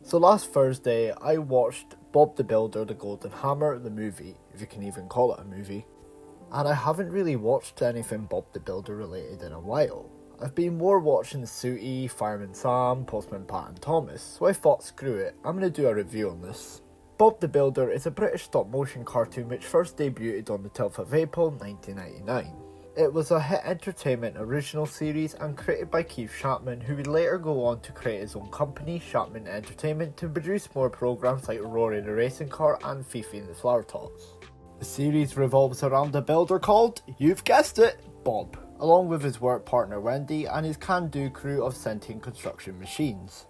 So last Thursday, I watched Bob the Builder, The Golden Hammer, the movie, if you can even call it a movie. And I haven't really watched anything Bob the Builder related in a while. I've been more watching Sooty, Fireman Sam, Postman Pat and Thomas, so I thought screw it, I'm going to do a review on this. Bob the Builder is a British stop motion cartoon which first debuted on the 12th of April 1999. It was a Hit Entertainment original series and created by Keith Chapman, who would later go on to create his own company, Chapman Entertainment, to produce more programs like Rory the Racing Car and Fifi and the Flower Tots. The series revolves around a builder called, you've guessed it, Bob, along with his work partner Wendy and his can-do crew of sentient construction machines,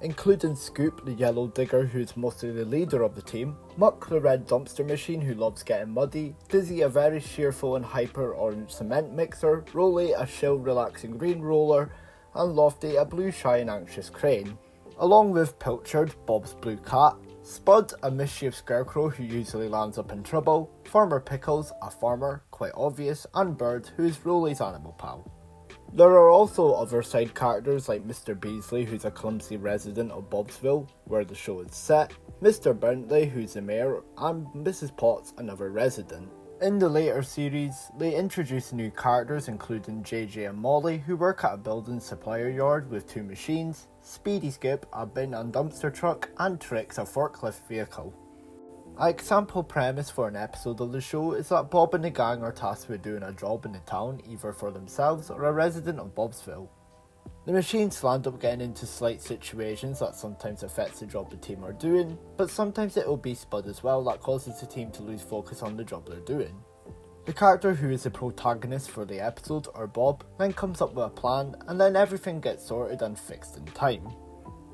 including Scoop, the yellow digger who's mostly the leader of the team, Muck, the red dumpster machine who loves getting muddy, Dizzy, a very cheerful and hyper orange cement mixer, Rolly, a chill relaxing green roller, and Lofty, a blue shy and anxious crane, along with Pilchard, Bob's blue cat, Spud, a mischief scarecrow who usually lands up in trouble, Farmer Pickles, a farmer, quite obvious, and Bird, who is Rolly's animal pal. There are also other side characters like Mr. Beasley, who's a clumsy resident of Bobsville, where the show is set, Mr. Bentley, who's the mayor, and Mrs. Potts, another resident. In the later series, they introduce new characters including JJ and Molly, who work at a building supplier yard with two machines, Speedy Skip, a bin and dumpster truck, and Trix, a forklift vehicle. An example premise for an episode of the show is that Bob and the gang are tasked with doing a job in the town, either for themselves or a resident of Bobsville. The machines land up getting into slight situations that sometimes affects the job the team are doing, but sometimes it will be Spud as well that causes the team to lose focus on the job they're doing. The character who is the protagonist for the episode, or Bob, then comes up with a plan and then everything gets sorted and fixed in time.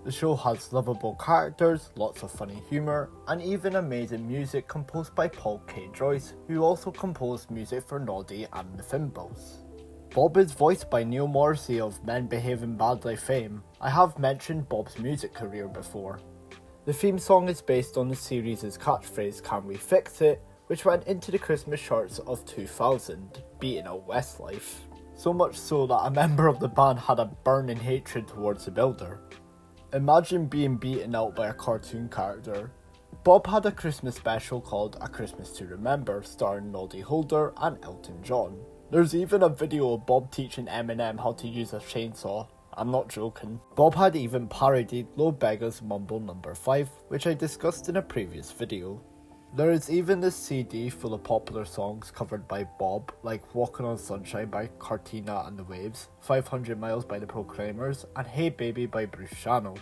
The show has lovable characters, lots of funny humour, and even amazing music composed by Paul K. Joyce, who also composed music for Noddy and the Thimbles. Bob is voiced by Neil Morrissey of Men Behaving Badly fame. I have mentioned Bob's music career before. The theme song is based on the series' catchphrase "Can we fix it?", which went into the Christmas charts of 2000, beating out Westlife. So much so that a member of the band had a burning hatred towards the builder. Imagine being beaten out by a cartoon character. Bob had a Christmas special called A Christmas to Remember, starring Noddy Holder and Elton John. There's even a video of Bob teaching Eminem how to use a chainsaw. I'm not joking. Bob had even parodied Low Beggar's Mumble No. 5, which I discussed in a previous video. There is even this CD full of popular songs covered by Bob, like Walking on Sunshine by Cartina and the Waves, 500 Miles by the Proclaimers, and Hey Baby by Bruce Channel.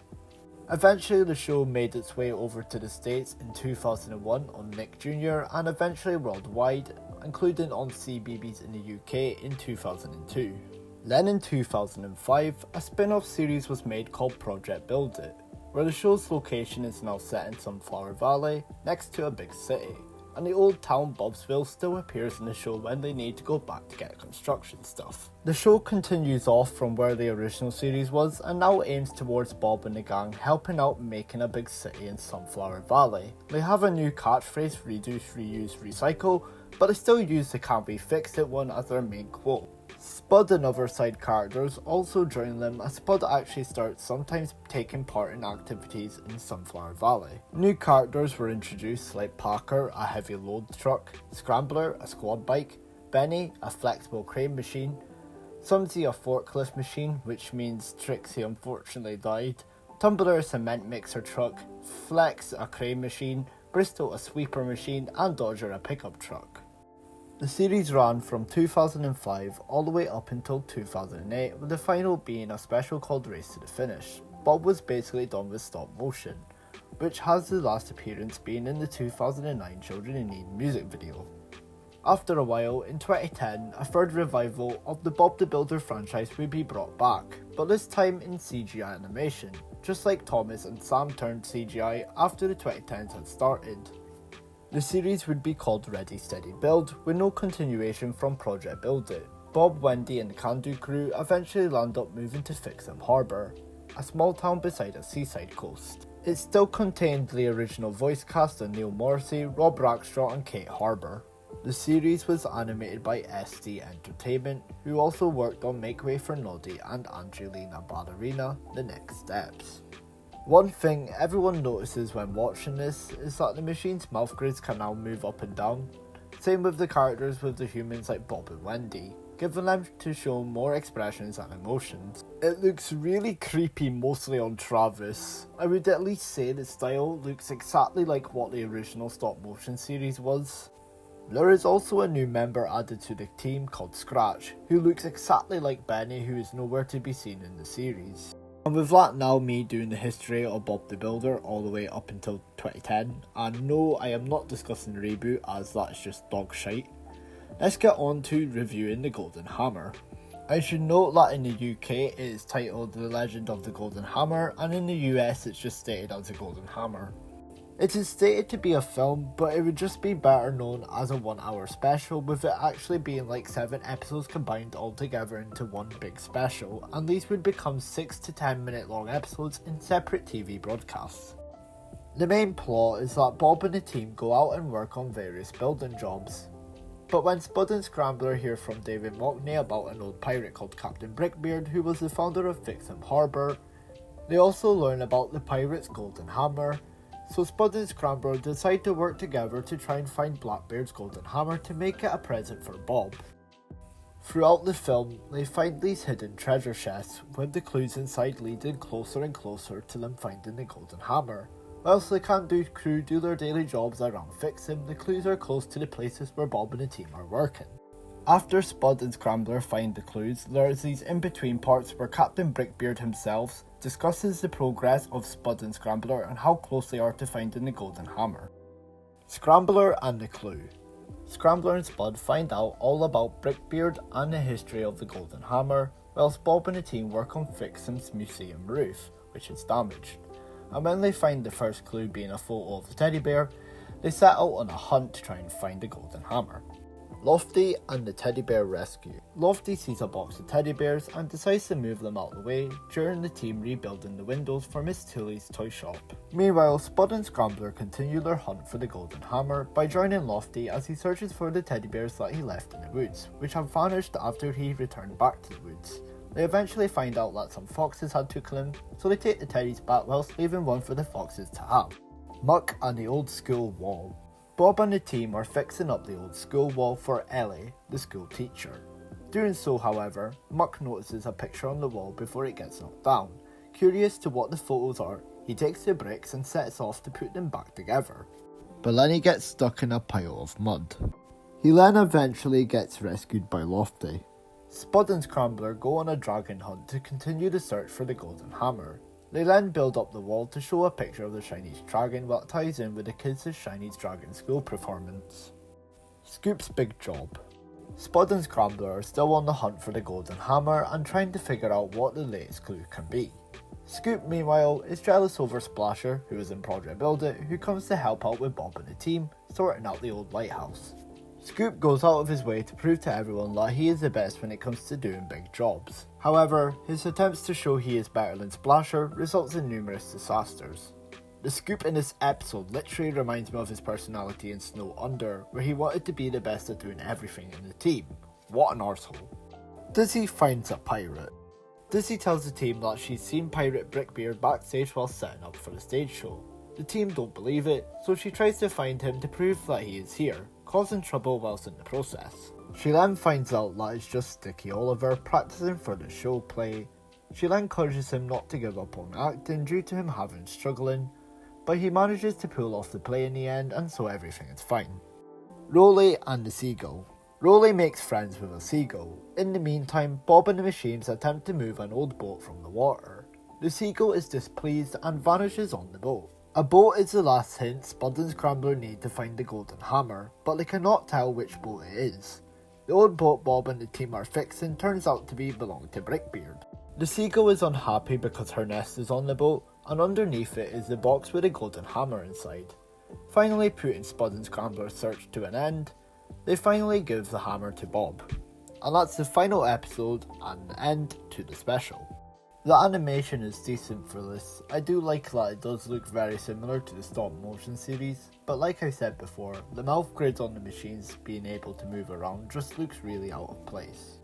Eventually the show made its way over to the States in 2001 on Nick Jr. and eventually worldwide, including on CBeebies in the UK in 2002. Then in 2005, a spin-off series was made called Project Build It, where the show's location is now set in Sunflower Valley, next to a big city, and the old town Bobsville still appears in the show when they need to go back to get construction stuff. The show continues off from where the original series was and now aims towards Bob and the gang helping out making a big city in Sunflower Valley. They have a new catchphrase, reduce, reuse, recycle, but they still use the "Can we fix it" one as their main quote. Spud and other side characters also join them as Spud actually starts sometimes taking part in activities in Sunflower Valley. New characters were introduced like Packer, a heavy load truck, Scrambler, a squad bike, Benny, a flexible crane machine, Sumsy, a forklift machine, which means Trixie unfortunately died, Tumbler, a cement mixer truck, Flex, a crane machine, Bristol, a sweeper machine, and Dodger, a pickup truck. The series ran from 2005 all the way up until 2008, with the final being a special called Race to the Finish. Bob was basically done with stop motion, which has the last appearance being in the 2009 Children in Need music video. After a while, in 2010, a third revival of the Bob the Builder franchise would be brought back, but this time in CGI animation, just like Thomas and Sam turned CGI after the 2010s had started. The series would be called Ready Steady Build, with no continuation from Project Build It. Bob, Wendy and the Can-Do crew eventually land up moving to Fixham Harbour, a small town beside a seaside coast. It still contained the original voice cast of Neil Morrissey, Rob Rackstraw and Kate Harbour. The series was animated by SD Entertainment, who also worked on Make Way for Noddy and Angelina Ballerina, The Next Steps. One thing everyone notices when watching this is that the machine's mouth grids can now move up and down. Same with the characters with the humans like Bob and Wendy, giving them to show more expressions and emotions. It looks really creepy mostly on Travis. I would at least say the style looks exactly like what the original stop motion series was. There is also a new member added to the team called Scratch, who looks exactly like Benny, who is nowhere to be seen in the series. And with that now me doing the history of Bob the Builder all the way up until 2010, and no, I am not discussing the reboot as that is just dog shite. Let's get on to reviewing the Golden Hammer. I should note that in the UK it is titled The Legend of the Golden Hammer, and in the US it's just stated as the Golden Hammer. It is stated to be a film, but it would just be better known as a 1 hour special, with it actually being like 7 episodes combined all together into one big special, and these would become 6 to 10 minute long episodes in separate TV broadcasts. The main plot is that Bob and the team go out and work on various building jobs. But when Spud and Scrambler hear from David Mockney about an old pirate called Captain Brickbeard, who was the founder of Fixham Harbour, they also learn about the pirate's Golden Hammer. So Spud and Scrambler decide to work together to try and find Blackbeard's Golden Hammer to make it a present for Bob. Throughout the film, they find these hidden treasure chests, with the clues inside leading closer and closer to them finding the Golden Hammer. Whilst the can-do crew do their daily jobs around Fixham, the clues are close to the places where Bob and the team are working. After Spud and Scrambler find the clues, there is these in-between parts where Captain Brickbeard himself discusses the progress of Spud and Scrambler and how close they are to finding the Golden Hammer. Scrambler and the clue. Scrambler and Spud find out all about Brickbeard and the history of the Golden Hammer, whilst Bob and the team work on Fixham's museum roof, which is damaged. And when they find the first clue being a photo of the teddy bear, they set out on a hunt to try and find the Golden Hammer. Lofty and the teddy bear rescue. Lofty sees a box of teddy bears and decides to move them out of the way during the team rebuilding the windows for Miss Tully's toy shop. Meanwhile, Spud and Scrambler continue their hunt for the Golden Hammer by joining Lofty as he searches for the teddy bears that he left in the woods, which have vanished after he returned back to the woods. They eventually find out that some foxes had took them, so they take the teddies back whilst leaving one for the foxes to have. Muck and the old school wall. Bob and the team are fixing up the old school wall for Ellie, the school teacher. Doing so, however, Muck notices a picture on the wall before it gets knocked down. Curious to what the photos are, he takes the bricks and sets off to put them back together. But then he gets stuck in a pile of mud. He then eventually gets rescued by Lofty. Spud and Scrambler go on a dragon hunt to continue the search for the Golden Hammer. They then build up the wall to show a picture of the Chinese dragon that ties in with the kids' Chinese Dragon School performance. Scoop's big job. Spud and Scrambler are still on the hunt for the Golden Hammer and trying to figure out what the latest clue can be. Scoop, meanwhile, is jealous over Splasher, who is in Project Build It, who comes to help out with Bob and the team, sorting out the old lighthouse. Scoop goes out of his way to prove to everyone that he is the best when it comes to doing big jobs. However, his attempts to show he is better than Splasher results in numerous disasters. The Scoop in this episode literally reminds me of his personality in Snow Under, where he wanted to be the best at doing everything in the team. What an arsehole. Dizzy finds a pirate. Dizzy tells the team that she's seen Pirate Brickbeard backstage while setting up for the stage show. The team don't believe it, so she tries to find him to prove that he is here, causing trouble whilst in the process. She then finds out that it's just Sticky Oliver practicing for the show play. She then encourages him not to give up on acting due to him having struggling, but he manages to pull off the play in the end, and so everything is fine. Rolly and the Seagull. Rolly makes friends with a seagull. In the meantime, Bob and the machines attempt to move an old boat from the water. The seagull is displeased and vanishes on the boat. A boat is the last hint Spud and Scrambler need to find the Golden Hammer, but they cannot tell which boat it is. The old boat Bob and the team are fixing turns out to belong to Brickbeard. The seagull is unhappy because her nest is on the boat, and underneath it is the box with the Golden Hammer inside. Finally putting Spud and Scrambler's search to an end, they finally give the hammer to Bob. And that's the final episode and the end to the special. The animation is decent for this. I do like that it does look very similar to the stop motion series, but like I said before, the mouth grids on the machines being able to move around just looks really out of place.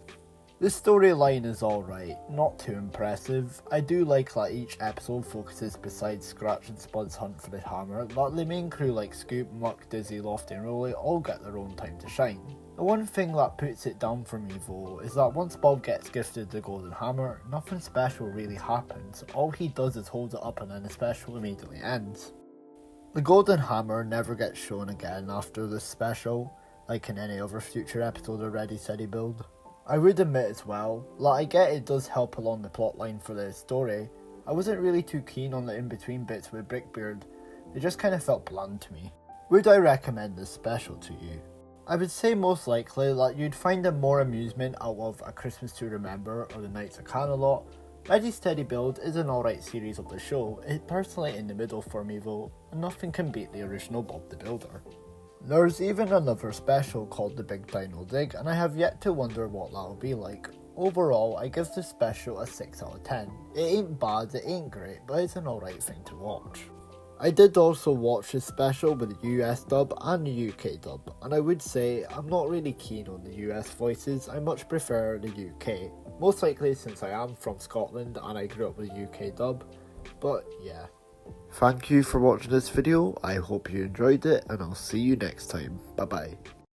The storyline is alright, not too impressive. I do like that each episode focuses, besides Scratch and Spud's hunt for the hammer, that the main crew like Scoop, Muck, Dizzy, Lofty and Rolly all get their own time to shine. The one thing that puts it down for me though is that once Bob gets gifted the golden hammer, nothing special really happens. All he does is hold it up and then the special immediately ends. The golden hammer never gets shown again after this special, like in any other future episode of Ready Steady Build. I would admit as well, that I get it does help along the plotline for the story. I wasn't really too keen on the in-between bits with Brickbeard, they just kind of felt bland to me. Would I recommend this special to you? I would say most likely that you'd find a more amusement out of A Christmas to Remember or The Knights of Camelot. Ready Steady Build is an alright series of the show, it's personally in the middle for me though, and nothing can beat the original Bob the Builder. There's even another special called The Big Dino Dig, and I have yet to wonder what that'll be like. Overall, I give this special a 6 out of 10. It ain't bad, it ain't great, but it's an alright thing to watch. I did also watch this special with the US dub and the UK dub, and I would say I'm not really keen on the US voices, I much prefer the UK. Most likely since I am from Scotland and I grew up with the UK dub, but yeah. Thank you for watching this video, I hope you enjoyed it and I'll see you next time, bye bye.